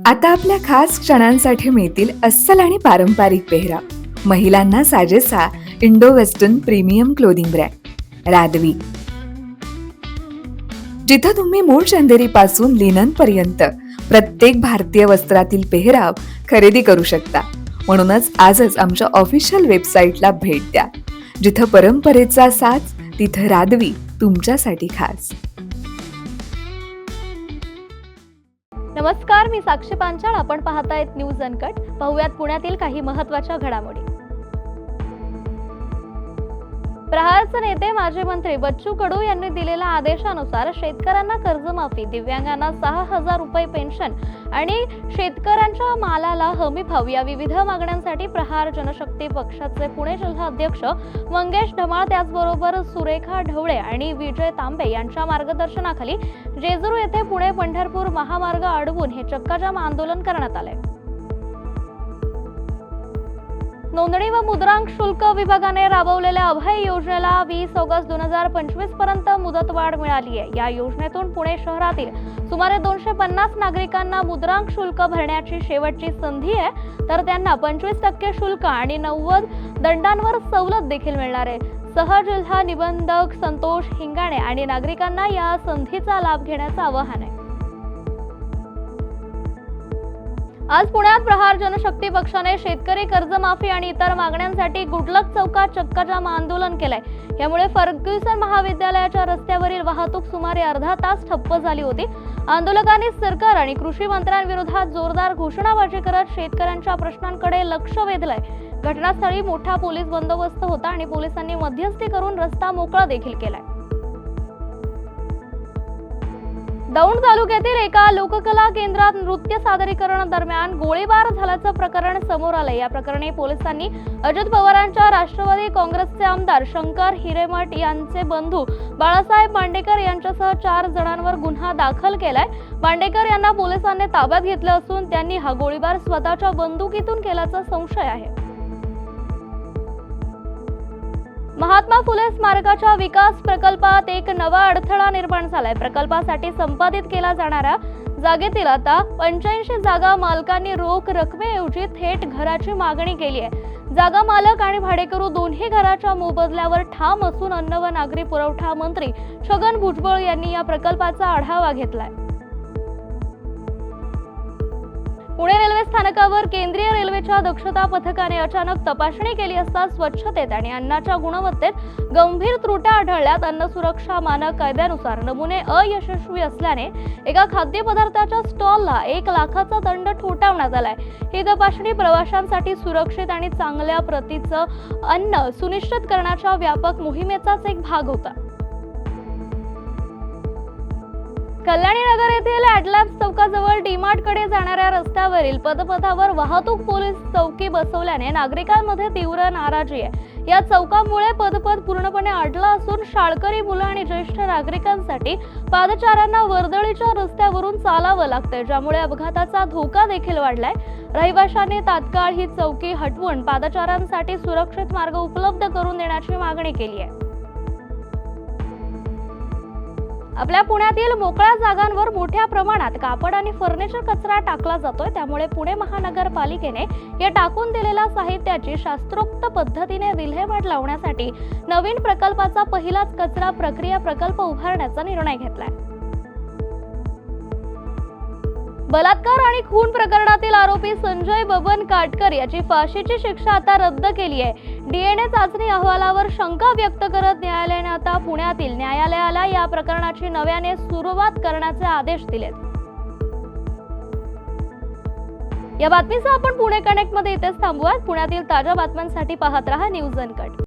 आता आपल्या खास क्षणांसाठी मिळतील अस्सल आणि पारंपरिक पेहराव. महिलांना साजेसा Indo western premium clothing brand Radvi. जिथं तुम्ही मूळ चंदेरी पासून लिनन पर्यंत प्रत्येक भारतीय वस्त्रातील पेहराव खरेदी करू शकता. म्हणूनच आजच आमच्या ऑफिशियल वेबसाईटला भेट द्या. जिथं परंपरेचा साज, तिथं रादवी तुमच्यासाठी खास. नमस्कार, मी साक्षी पांचाळ. आपण पाहतायत न्यूज अनकट. पाहुयात पुण्यातील काही महत्त्वाच्या घडामोडी. प्रहारचे नेते माजी मंत्री बच्चू कडू यांनी दिलेल्या आदेशानुसार शेतकऱ्यांना कर्जमाफी, दिव्यांगांना 6,000 रुपये पेन्शन आणि शेतकऱ्यांच्या मालाला हमी भाव या विविध मागण्यांसाठी प्रहार जनशक्ती पक्षाचे पुणे जिल्हा अध्यक्ष मंगेश धमाळ, त्याचबरोबर सुरेखा ढवळे आणि विजय तांबे यांच्या मार्गदर्शनाखाली जेजुरी येथे पुणे पंढरपूर महामार्ग अडवून हे चक्काजाम आंदोलन करण्यात आले. नोंदणी व मुद्रांक शुल्क विभागाने राबवलेल्या अभय योजनेला 20 ऑगस्ट 2025 पर्यंत मुदतवाढ मिळाली आहे. या योजनेतून पुणे शहरातील सुमारे 250 नागरिकांना मुद्रांक शुल्क भरण्याची शेवटची संधी आहे. तर त्यांना 25% शुल्क आणि 90 दंडांवर सवलत देखील मिळणार आहे. सहजिल्हा निबंधक संतोष हिंगाणे आणि नागरिकांना या संधीचा लाभ घेण्याचं आवाहन आहे. आज पुण्यात प्रहार जनशक्ती पक्षाने शेतकरी कर्जमाफी आणि इतर मागण्यांसाठी गुडलक चौकात चक्काजाम आंदोलन केलंय. यामुळे फर्ग्युसन महाविद्यालयाच्या रस्त्यावरील वाहतूक सुमारे अर्धा तास ठप्प झाली होती. आंदोलकांनी सरकार आणि कृषी मंत्र्यांविरोधात जोरदार घोषणाबाजी करत शेतकऱ्यांच्या प्रश्नांकडे लक्ष वेधलंय. घटनास्थळी मोठा पोलीस बंदोबस्त होता आणि पोलिसांनी मध्यस्थी करून रस्ता मोकळा देखील केलाय. दौंड तालुक्यातील एका लोककला केंद्रात नृत्य सादरीकरण दरम्यान गोळीबार झाल्याचं प्रकरण समोर आलंय. या प्रकरणी पोलिसांनी अजित पवारांच्या राष्ट्रवादी काँग्रेसचे आमदार शंकर हिरेमठ यांचे बंधू बाळासाहेब बांडेकर यांच्यासह 4 जणांवर गुन्हा दाखल केलाय. बांडेकर यांना पोलिसांनी ताब्यात घेतलं असून त्यांनी हा गोळीबार स्वतःच्या बंदुकीतून केल्याचा संशय आहे. महात्मा फुले स्मारकाच्या विकास प्रकल्पात एक नवा अडथळा निर्माण झालाय. प्रकल्पासाठी संपादित केला जाणाऱ्या जागेतील आता 85 जागा मालकांनी रोख रकमेऐवजी थेट घराची मागणी केली आहे. जागा मालक आणि भाडेकरू दोन्ही घराच्या मोबदल्यावर ठाम असून अन्न व नागरी पुरवठा मंत्री छगन भुजबळ यांनी या प्रकल्पाचा आढावा घेतलाय. पुणे रेल्वे स्थानकावर केंद्रीय रेल्वेच्या दक्षता पथकाने अचानक तपासणी केली असता स्वच्छतेत आणि अन्नाच्या गुणवत्तेत गंभीर त्रुट्या आढळल्यात. अन्न सुरक्षा मानक कायद्यानुसार नमुने अयशस्वी असल्याने एका खाद्यपदार्थाच्या स्टॉलला 1 लाखाचा दंड ठोठावण्यात आलाय. ही तपासणी प्रवाशांसाठी सुरक्षित आणि चांगल्या प्रतीचं अन्न सुनिश्चित करण्याच्या व्यापक मोहिमेचाच एक भाग होता. कल्याणी नगर येथील ॲडलॅब्स चौकाजवळ डीमार्ट कडे जाणाऱ्या रस्त्यावरील पदपथावर वाहतूक पोलीस चौकी बसवल्याने नागरिकांमध्ये तीव्र नाराजी आहे. या चौकामुळे पदपथ पूर्णपणे अडला असून शाळकरी मुलं आणि ज्येष्ठ नागरिकांसाठी पादचाऱ्यांना वर्दळीच्या रस्त्यावरून चालावं लागतंय, ज्यामुळे अपघाताचा धोका देखील वाढलाय. रहिवाशांनी तात्काळ ही चौकी हटवून पादचाऱ्यांसाठी सुरक्षित मार्ग उपलब्ध करून देण्याची मागणी केली आहे. आपल्या पुण्यातील मोकळ्या जागांवर मोठ्या प्रमाणात कापड आणि फर्निचर कचरा टाकला जातोय. त्यामुळे पुणे महानगरपालिकेने या टाकून दिलेल्या साहित्याची शास्त्रोक्त पद्धतीने विल्हेवाट लावण्यासाठी नवीन प्रकल्पाचा पहिलाच कचरा प्रक्रिया प्रकल्प उभारण्याचा निर्णय घेतलाय. बलात्कार आणि खून प्रकरणातील आरोपी संजय बबन काटकर याची फाशीची शिक्षा आता रद्द केली आहे. डीएनए चाचणी अहवालावर शंका व्यक्त करत न्यायालयाने आता पुण्यातील न्यायालयाला या प्रकरणाची नव्याने सुरुवात करण्याचे आदेश दिलेत. या बातमीसह आपण पुणे कनेक्ट मध्ये इथेच थांबूयात. पुण्यातील ताज्या बातम्यांसाठी पाहत रहा न्यूज अनकट.